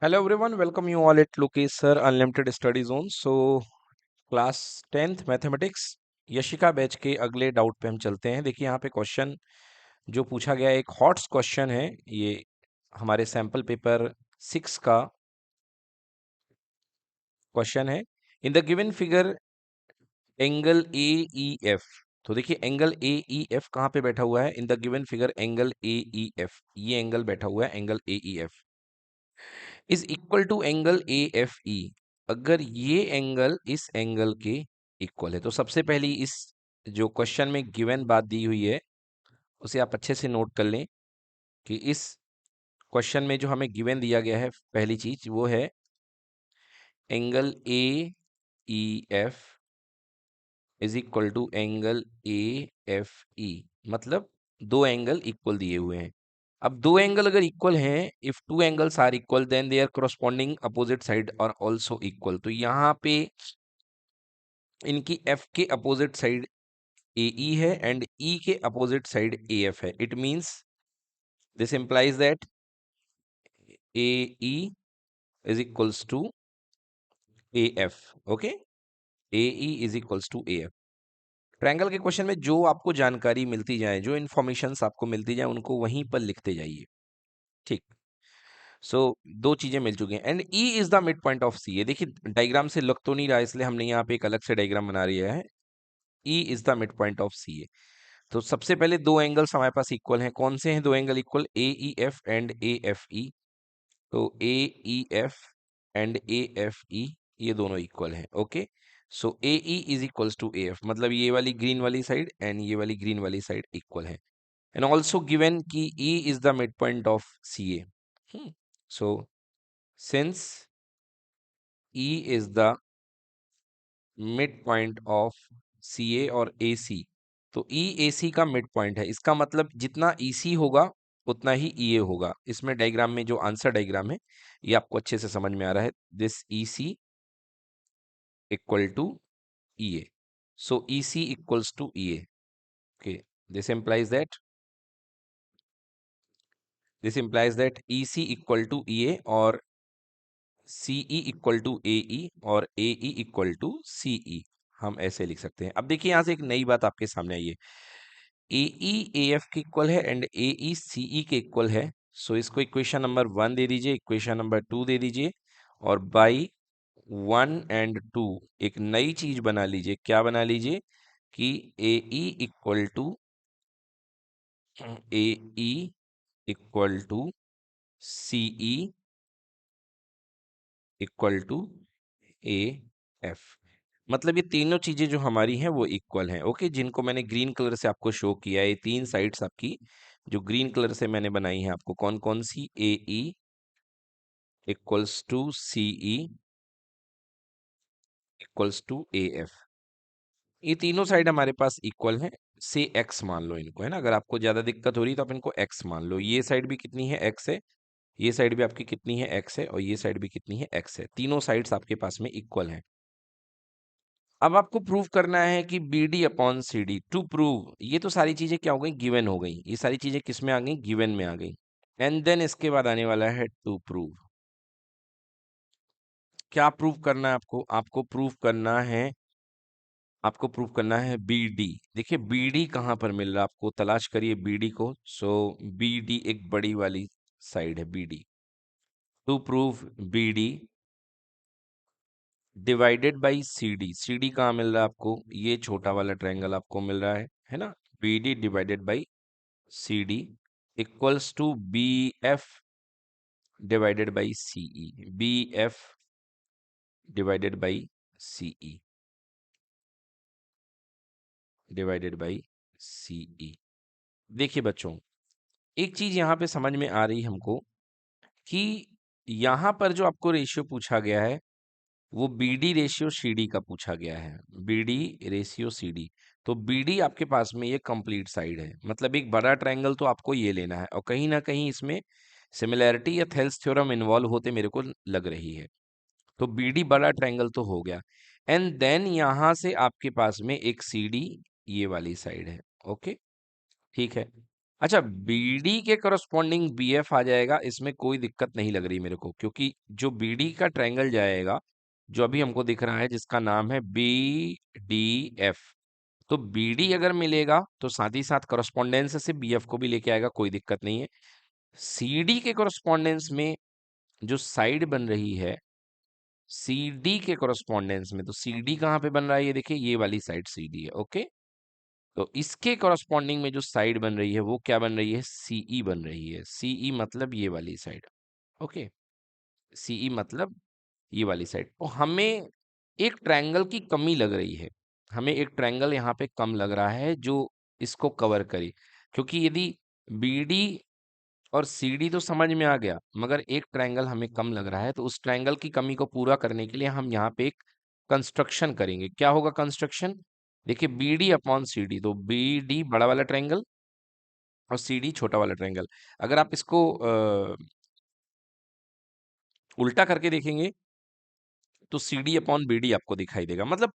Hello everyone, welcome you all at Lokesh Sir Unlimited Study Zone. Class 10th mathematics Yashika batch के अगले doubt पे हम चलते हैं। देखिए यहाँ पे क्वेश्चन जो पूछा गया है, एक हॉट क्वेश्चन है। ये हमारे सैंपल पेपर 6 का क्वेश्चन है। In the given figure angle A E F. तो देखिए एंगल ए ई एफ कहाँ पे बैठा हुआ है? In the given figure angle A E F, ये एंगल बैठा हुआ है, angle A E F is equal to angle A F E. अगर ये एंगल इस एंगल के इक्वल है, तो सबसे पहली इस जो क्वेश्चन में गिवन बात दी हुई है उसे आप अच्छे से नोट कर लें कि इस क्वेश्चन में जो हमें गिवन दिया गया है, पहली चीज वो है angle A E F is equal to angle A F E. मतलब दो एंगल इक्वल दिए हुए हैं। अब दो एंगल अगर इक्वल हैं, if two angles are equal then their corresponding opposite side are also equal. तो यहाँ पे इनकी एफ के अपोजिट साइड ए ई है एंड ई के अपोजिट साइड ए एफ है। It means this implies that A E is equals to A F. Okay, A E is equals to A F. Triangle के question में जो आपको जानकारी मिलती जाए, जो इन्फॉर्मेशन आपको मिलती जाए, उनको वहीं पर लिखते जाइए। ठीक। सो दो चीजें मिल चुकी हैं and E is the mid point of C. ये देखिए डायग्राम से लग तो नहीं रहा, इसलिए हमने यहाँ पे एक अलग से डायग्राम बना लिया है। E is the mid point of C A. तो सबसे पहले दो एंगल्स हमारे पास इक्वल हैं। कौन से हैं दो angle equal? A E F and A F E. तो A E F and A F E ये दोनों इक्वल हैं। Okay, so A E is equals to A F, मतलब ये वाली ग्रीन वाली साइड एंड ये वाली ग्रीन वाली साइड इक्वल है। एंड ऑल्सो गिवन कि E is the mid point of C A. So since E is the midpoint of CA और AC, तो EAC का मिड पॉइंट है। इसका मतलब जितना EC होगा उतना ही EA होगा। इसमें डायग्राम में जो आंसर डायग्राम है ये आपको अच्छे से समझ में आ रहा है। This EC equal to EA, so EC equals to EA। Okay, this implies that EC equal to EA और CE इक्वल टू AE और AE इक्वल टू CE। हम ऐसे लिख सकते हैं। अब देखिए यहां से एक नई बात आपके सामने आई है। AE AF के इक्वल है एंड AE CE के इक्वल है। सो इसको इक्वेशन नंबर 1 दे दीजिए, इक्वेशन नंबर 2 दे दीजिए और बाई 1 एंड 2 एक नई चीज बना लीजिए। क्या बना लीजिए कि AE equal to AE equal to CE equal to AF। मतलब ये तीनों चीजें जो हमारी हैं वो इक्वल हैं। ओके, जिनको मैंने ग्रीन कलर से आपको शो किया है, ये तीन साइड्स आपकी जो ग्रीन कलर से मैंने बनाई है आपको, कौन कौन सी? AE equals to CE equals to AF। ये तीनों साइड हमारे पास इक्वल हैं। से x मान लो इनको, है ना। अगर आपको ज्यादा दिक्कत हो रही है तो आप इनको x मान लो। ये साइड भी कितनी है? x है। ये साइड भी आपकी कितनी है? x है। और ये साइड भी कितनी है? x है। तीनों साइड्स आपके पास में इक्वल हैं। अब आपको प्रूव करना है कि B D upon C D. To prove, ये तो सारी चीजें क्या हो गई? गिवन हो गई। ये सारी चीजें किस में आ गई? गिवन में आ गई। एंड देन इसके बाद आने वाला है टू प्रूव। क्या प्रूव करना है आपको? आपको प्रूव करना है बी डी। देखिए बी डी कहाँ पर मिल रहा है आपको, तलाश करिए बी डी को। सो बी डी एक बड़ी वाली साइड है, B D. To prove B D divided by C D. C D कहाँ मिल रहा है आपको? ये छोटा वाला ट्रायंगल आपको मिल रहा है ना। B D divided by C D equals to B F divided by C E. B F divided by C E divided by C E. देखिए बच्चों, एक चीज यहाँ पे समझ में आ रही हमको कि यहाँ पर जो आपको रेशियो पूछा गया है वो B D ratio C D का पूछा गया है। B D ratio C D. तो बी डी आपके पास में ये कंप्लीट साइड है, मतलब एक बड़ा ट्रायंगल तो आपको ये लेना है। और कहीं ना कहीं इसमें सिमिलैरिटी या थेल्स थ्योरम इन्वॉल्व होते मेरे को लग रही है। तो बी डी बड़ा ट्रायंगल तो हो गया। एंड देन यहां से आपके पास में एक सी डी ये वाली साइड है। ओके, ठीक है। अच्छा, बीडी के करस्पॉन्डिंग बीएफ आ जाएगा, इसमें कोई दिक्कत नहीं लग रही मेरे को, क्योंकि जो बीडी का ट्रायंगल जाएगा, जो अभी हमको दिख रहा है जिसका नाम है बी डी एफ, तो बीडी अगर मिलेगा तो साथ ही साथ करस्पॉन्डेंस से बीएफ को भी लेके आएगा, कोई दिक्कत नहीं है। सीडी के करस्पॉन्डेंस में जो साइड बन रही है, सीडी के करस्पॉन्डेंस में, तो सीडी कहाँ पे बन रहा है, ये देखिए ये वाली साइड सीडी है, ओके। तो इसके करस्पॉन्डिंग में जो साइड बन रही है वो क्या बन रही है, सीई बन रही है। सीई मतलब ये वाली साइड, ओके। सीई मतलब ये वाली साइड। तो हमें एक ट्रायंगल की कमी लग रही है, हमें एक ट्रायंगल यहाँ पे कम लग रहा है जो इसको कवर करे, क्योंकि यदि बीडी और सीडी तो समझ में आ गया, मगर एक ट्रायंगल हमें कम लग रहा है, तो उस ट्रायंगल की कमी को पूरा करने के लिए हम यहाँ पे एक कंस्ट्रक्शन करेंगे। क्या होगा कंस्ट्रक्शन, देखिए बीडी अपॉन सीडी, तो बीडी बड़ा वाला ट्रायंगल और सीडी छोटा वाला ट्रायंगल। अगर आप इसको उल्टा करके देखेंगे तो सीडी अपॉन बीडी आपको दिखाई देगा, मतलब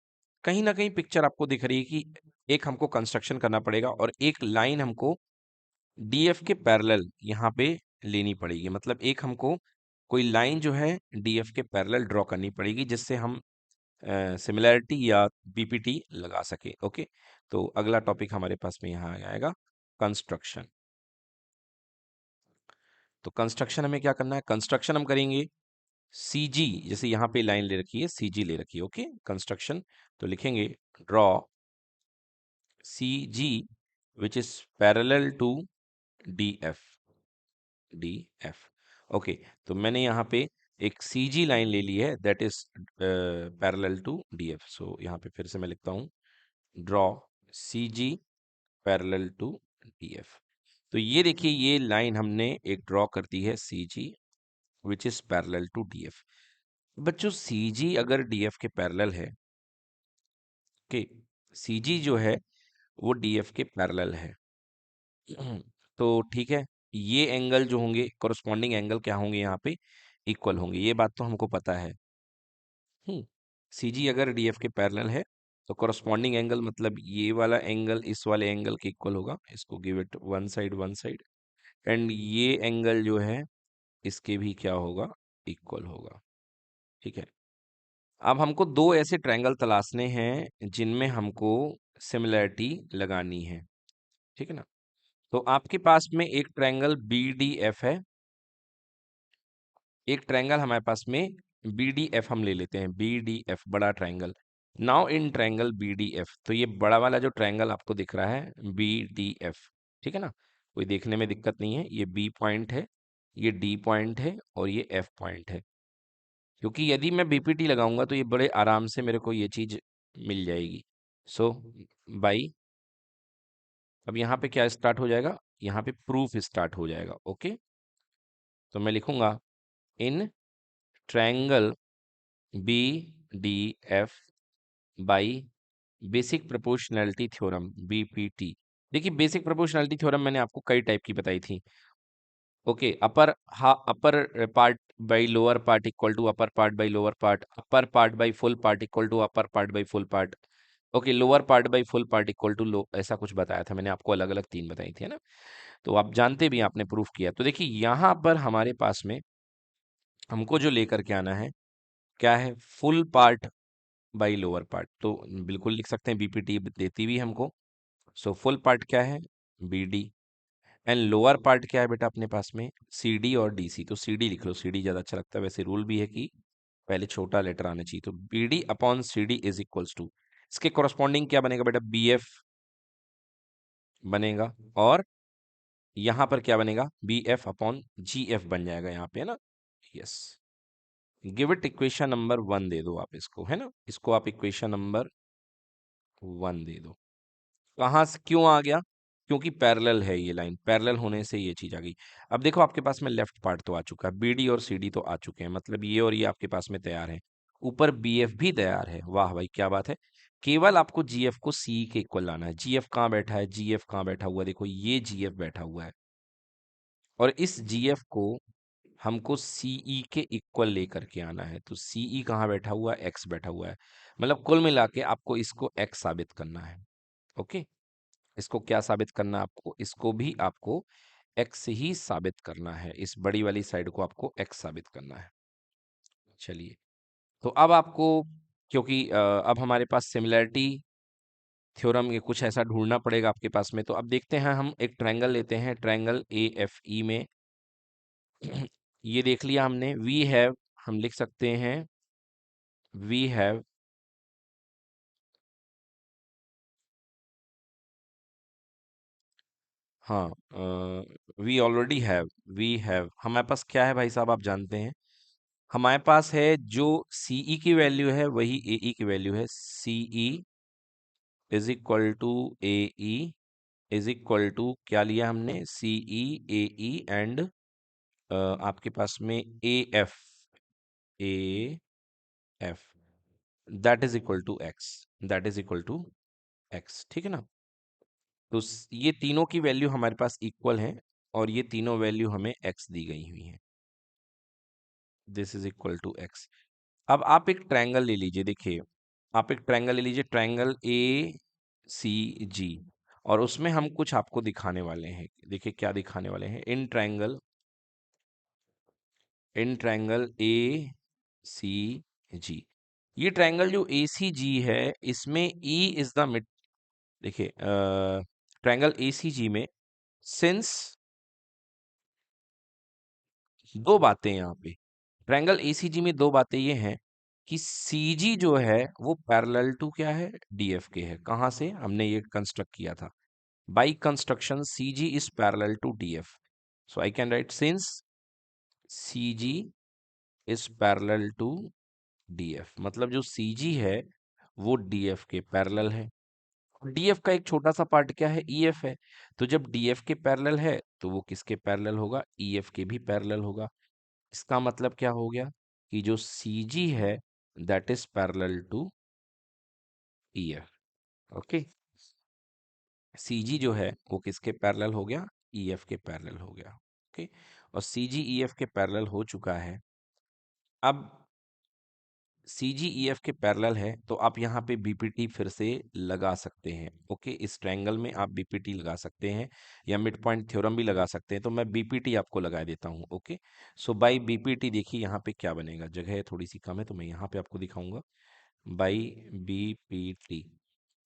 कहीं ना कहीं पिक्चर आपको दिख रही है कि एक हमको कंस्ट्रक्शन करना पड़ेगा और एक लाइन हमको डीएफ के पैरेलल यहाँ पे लेनी पड़ेगी, मतलब एक हमको कोई लाइन जो है डीएफ के पैरेलल ड्रॉ करनी पड़ेगी, जिससे हम सिमिलैरिटी या बीपीटी लगा सके, ओके। तो अगला टॉपिक हमारे पास में यहाँ आएगा कंस्ट्रक्शन। तो कंस्ट्रक्शन हमें क्या करना है, कंस्ट्रक्शन हम करेंगे सीजी, जैसे यहाँ पे लाइन ले रखी है सीजी ले रखी है, ओके। कंस्ट्रक्शन तो लिखेंगे draw C G which is parallel to D F, D F, okay. तो मैंने यहाँ पे एक सीजी लाइन ले ली है that is parallel to DF, so यहाँ पे फिर से मैं लिखता हूँ draw CG parallel to DF. तो ये देखिए ये लाइन हमने एक ड्रॉ कर दी है C G which is parallel to D F. बच्चों सीजी अगर डीएफ के पैरेलल है, ओके, सीजी जो है वो डीएफ के पैरेलल है, तो ठीक है, ये एंगल जो होंगे कोरस्पॉन्डिंग एंगल क्या होंगे यहाँ पे, इक्वल होंगे, ये बात तो हमको पता है। सीजी अगर डीएफ के पैरेलल है तो कोरस्पॉन्डिंग एंगल मतलब ये वाला एंगल इस वाले एंगल के इक्वल होगा, इसको give it one side, and ये एंगल जो है इसके भी क्या होगा, इक्वल होगा, ठीक है। अब हमको दो ऐसे ट्रायंगल तलाशने हैं जिनमें हमको सिमिलैरिटी लगानी है, ठीक है ना। तो आपके पास में एक ट्रायंगल बी डी एफ है, एक ट्रायंगल हमारे पास में बी डी एफ हम ले लेते हैं, बी डी एफ बड़ा triangle. Now in triangle B D F, तो ये बड़ा वाला जो ट्रायंगल आपको दिख रहा है बी डी एफ, ठीक है ना, कोई देखने में दिक्कत नहीं है, ये बी पॉइंट है, ये डी पॉइंट है और ये एफ पॉइंट है, क्योंकि यदि मैं बीपीटी लगाऊंगा तो ये बड़े आराम से मेरे को ये चीज मिल जाएगी। सो बाई, अब यहाँ पे क्या स्टार्ट हो जाएगा, यहाँ पे प्रूफ स्टार्ट हो जाएगा, ओके। तो मैं लिखूंगा in triangle B D F by basic proportionality theorem BPT. देखिए बेसिक प्रोपोर्शनैलिटी थ्योरम मैंने आपको कई टाइप की बताई थी, okay. Upper part by lower part equal to upper part by lower part, upper part by full part equal to upper part by full part, okay. Lower part by full part equal to low, ऐसा कुछ बताया था मैंने आपको, अलग अलग तीन बताई थी, है ना। तो आप जानते भी, आपने प्रूफ किया। तो देखिए यहाँ पर हमारे पास में हमको जो लेकर के आना है क्या है, full part by lower part, तो बिल्कुल लिख सकते हैं बीपीटी देती भी हमको। सो फुल पार्ट क्या है, B D, and lower part क्या है बेटा अपने पास में, सी डी और डी सी, तो सी डी लिख लो, सी डी ज्यादा अच्छा लगता है, वैसे रूल भी है कि पहले छोटा लेटर आना चाहिए, तो B D upon C D is equals to, इसके कोरस्पॉन्डिंग क्या बनेगा बेटा, बी एफ बनेगा, और यहाँ पर क्या बनेगा, B F upon G F बन जाएगा यहाँ पे, है ना, yes. Give it equation number 1 दे दो आप इसको, है ना, इसको आप इक्वेशन नंबर 1 दे दो। कहाँ से क्यों आ गया, क्योंकि पैरेलल है, ये लाइन पैरेलल होने से ये चीज आ गई। अब देखो आपके पास में लेफ्ट पार्ट तो आ चुका है, बीडी और सीडी तो आ चुके हैं, मतलब ये और ये आपके पास में तैयार है, ऊपर बीएफ भी तैयार है, वाह भाई क्या बात है। केवल आपको जीएफ को सी के इक्वल लाना है। जीएफ कहाँ बैठा है, जीएफ कहाँ बैठा हुआ है, देखो ये जीएफ बैठा हुआ है, और इस जीएफ को हमको सीई के इक्वल लेकर के आना है। तो सीई कहाँ बैठा हुआ है, एक्स बैठा हुआ है, मतलब कुल मिला के आपको इसको एक्स साबित करना है, ओके। इसको क्या साबित करना है आपको, इसको भी आपको एक्स ही साबित करना है, इस बड़ी वाली साइड को आपको एक्स साबित करना है। चलिए, तो अब आपको, क्योंकि अब हमारे पास सिमिलैरिटी थ्योरम ये कुछ ऐसा ढूंढना पड़ेगा आपके पास में, तो अब देखते हैं, हम एक ट्रायंगल लेते हैं, ट्रायंगल ए एफ ई में ये देख लिया हमने, वी हैव, हम लिख सकते हैं वी हैव, हाँ, वी ऑलरेडी हैव हमारे पास क्या है भाई साहब, आप जानते हैं हमारे पास है जो सीई की वैल्यू है वही एई की वैल्यू है, C E is equal to A E is equal to क्या लिया हमने, सीई एई एंड आपके पास में A F that is equal to x, that is equal to x, ठीक है ना। तो ये तीनों की वैल्यू हमारे पास इक्वल है और ये तीनों वैल्यू हमें एक्स दी गई हुई है, this is equal to x. अब आप एक ट्रायंगल ले लीजिए, देखिए आप एक ट्रायंगल ले लीजिए, ट्रायंगल ए सी जी, और उसमें हम कुछ आपको दिखाने वाले हैं, देखिए क्या दिखाने वाले हैं, इन ट्रायंगल ए सी जी, ये ट्रायंगल जो ए सी जी है इसमें ई इज द मिड, देखिए ट्रायंगल ए सी जी में सिंस दो बातें यहाँ पे, ट्रायंगल एसीजी में दो बातें ये हैं कि सीजी जो है वो पैरेलल टू क्या है, डीएफ के है, कहाँ से हमने ये कंस्ट्रक्ट किया था, by construction C G is parallel to DF, so I can write since C G is parallel to D F, मतलब जो सीजी है वो डीएफ के पैरेलल है, डीएफ का एक छोटा सा पार्ट क्या है, ईएफ है, तो जब डीएफ के पैरेलल है तो वो किसके पैरेलल होगा, ईएफ के भी पैरेलल होगा। इसका मतलब क्या हो गया कि जो CG है that is parallel to EF, okay, CG जो है वो किसके पैरेलल हो गया, EF के पैरेलल हो गया, ओके, और CG EF के पैरेलल हो चुका है। अब CG EF के पैरेलल है तो आप यहाँ पे BPT फिर से लगा सकते हैं, ओके, इस ट्रायंगल में आप BPT लगा सकते हैं या मिड पॉइंट थ्योरम भी लगा सकते हैं, तो मैं BPT आपको लगा देता हूँ, ओके। सो बाई BPT देखिए यहाँ पे क्या बनेगा, जगह थोड़ी सी कम है तो मैं यहाँ पे आपको दिखाऊंगा, बाई BPT,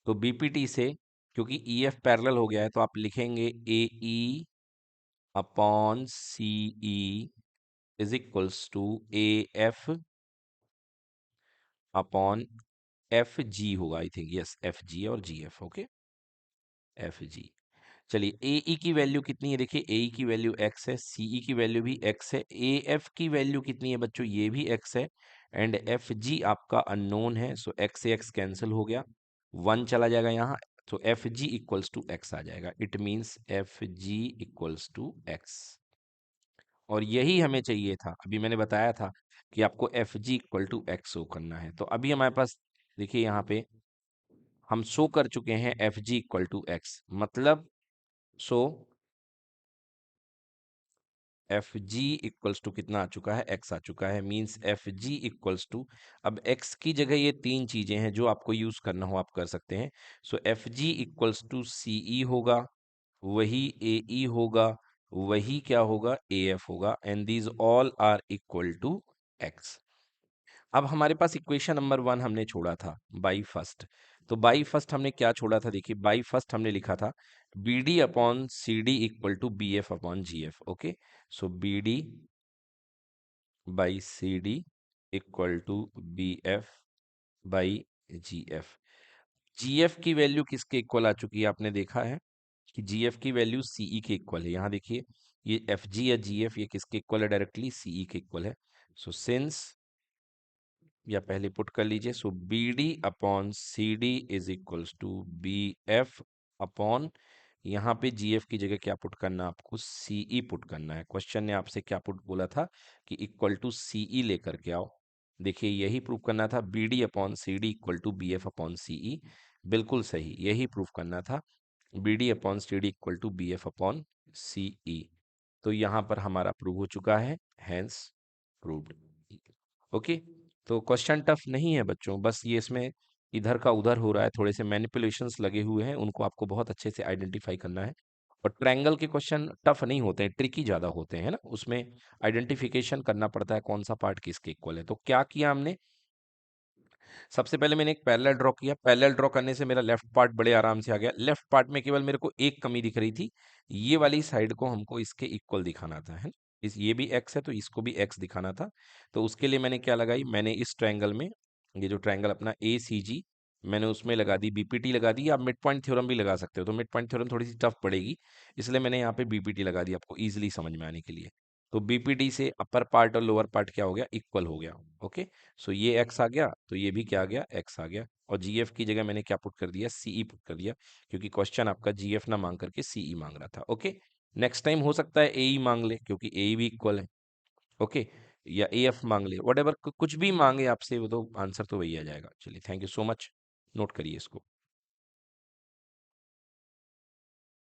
तो BPT से क्योंकि EF पैरेलल हो गया है तो आप लिखेंगे AE upon CE is equals to AF upon FG होगा, आई थिंक, यस FG और GF, ओके, FG। चलिए AE की वैल्यू कितनी है, देखिए AE की वैल्यू x है, CE की वैल्यू भी x है, AF की वैल्यू कितनी है बच्चों, ये भी x है, एंड FG आपका अननोन है, सो x से x कैंसिल हो गया, 1 चला जाएगा यहाँ, तो FG इक्वल्स टू x आ जाएगा, it means FG equals to x, और यही हमें चाहिए था, अभी मैंने बताया था कि आपको FG equal to x show करना है, तो अभी हमारे पास देखिए यहाँ पे हम शो कर चुके हैं FG इक्वल टू x, मतलब so F G equals to कितना आ चुका है, एक्स आ चुका है, means F G equals to, अब एक्स की जगह ये तीन चीजें हैं जो आपको यूज करना हो आप कर सकते हैं, so F G equals to CE होगा, वही ए ई होगा, वही क्या होगा, ए एफ होगा, and these all are equal to x. अब हमारे पास इक्वेशन नंबर 1 हमने छोड़ा था बाई फर्स्ट, तो बाई फर्स्ट हमने क्या छोड़ा था, देखिए बाई फर्स्ट हमने लिखा था B D upon C D equal to B F upon G F, okay, so B D by C D equal to B F by G F, G F की value किसके equal आ चुकी है, आपने देखा है कि जी एफ की वैल्यू सीई के इक्वल है, यहाँ देखिए ये एफ जी या जी एफ ये किसके इक्वल है, डायरेक्टली सीई के इक्वल है, सो सिंस, या पहले पुट कर लीजिए, so B D upon C D is equals to B F upon, यहाँ पे जी एफ की जगह क्या पुट करना है आपको, सीई पुट करना है, क्वेश्चन ने आपसे क्या पुट बोला था कि इक्वल टू सीई लेकर के आओ, देखिए यही प्रूव करना था, B D upon C D equal to B F upon C E, बिल्कुल सही, यही प्रूव करना था, B D upon C D equal to B F upon C E, तो यहाँ पर हमारा प्रूव हो चुका है, हैंस प्रूव्ड, ओके। तो क्वेश्चन टफ नहीं है बच्चों, बस ये इसमें इधर का उधर हो रहा है, थोड़े से मैनिपुलेशंस लगे हुए हैं, उनको आपको बहुत अच्छे से आइडेंटिफाई करना है। और ट्रायंगल के क्वेश्चन टफ नहीं होते हैं, ट्रिकी ज़्यादा होते हैं ना, उसमें आइडेंटिफिकेशन करना पड़ता है कौन सा पार्ट किसके इक्वल है। तो क्या किया हमने, सबसे पहले मैंने एक पैरेलल ड्रॉ किया। पैरेलल ड्रॉ करने से मेरा लेफ्ट पार्ट बड़े आराम से आ गया। लेफ्ट पार्ट में केवल मेरे को एक कमी दिख रही थी, ये वाली साइड को हमको इसके इक्वल दिखाना था, है ना। इस ये भी एक्स है तो इसको भी एक्स दिखाना था। तो उसके लिए मैंने क्या लगाई, मैंने इस ट्रायंगल में, ये जो ट्रायंगल अपना ए सी जी, मैंने उसमें लगा दी बीपीटी लगा दी। आप मिड पॉइंट थ्योरम भी लगा सकते हो, तो मिड पॉइंट थ्योरम थोड़ी सी टफ पड़ेगी, इसलिए मैंने यहाँ पे बीपीटी लगा दी आपको ईजिली समझ में आने के लिए। तो बीपीटी से अपर पार्ट और लोअर पार्ट क्या हो गया, इक्वल हो गया। ओके, सो ये एक्स आ गया, तो ये भी क्या आ गया, एक्स आ गया। और जीएफ की जगह मैंने क्या पुट कर दिया, सीई पुट कर दिया, क्योंकि क्वेश्चन आपका जीएफ ना मांग करके सीई मांग रहा था। ओके, नेक्स्ट टाइम हो सकता है एई मांग ले, क्योंकि एई भी इक्वल है। ओके, या एएफ मांग ले, वट एवर कुछ भी मांगे आपसे, वो तो आंसर तो वही आ जाएगा। चलिए, thank you so much, note करिए इसको।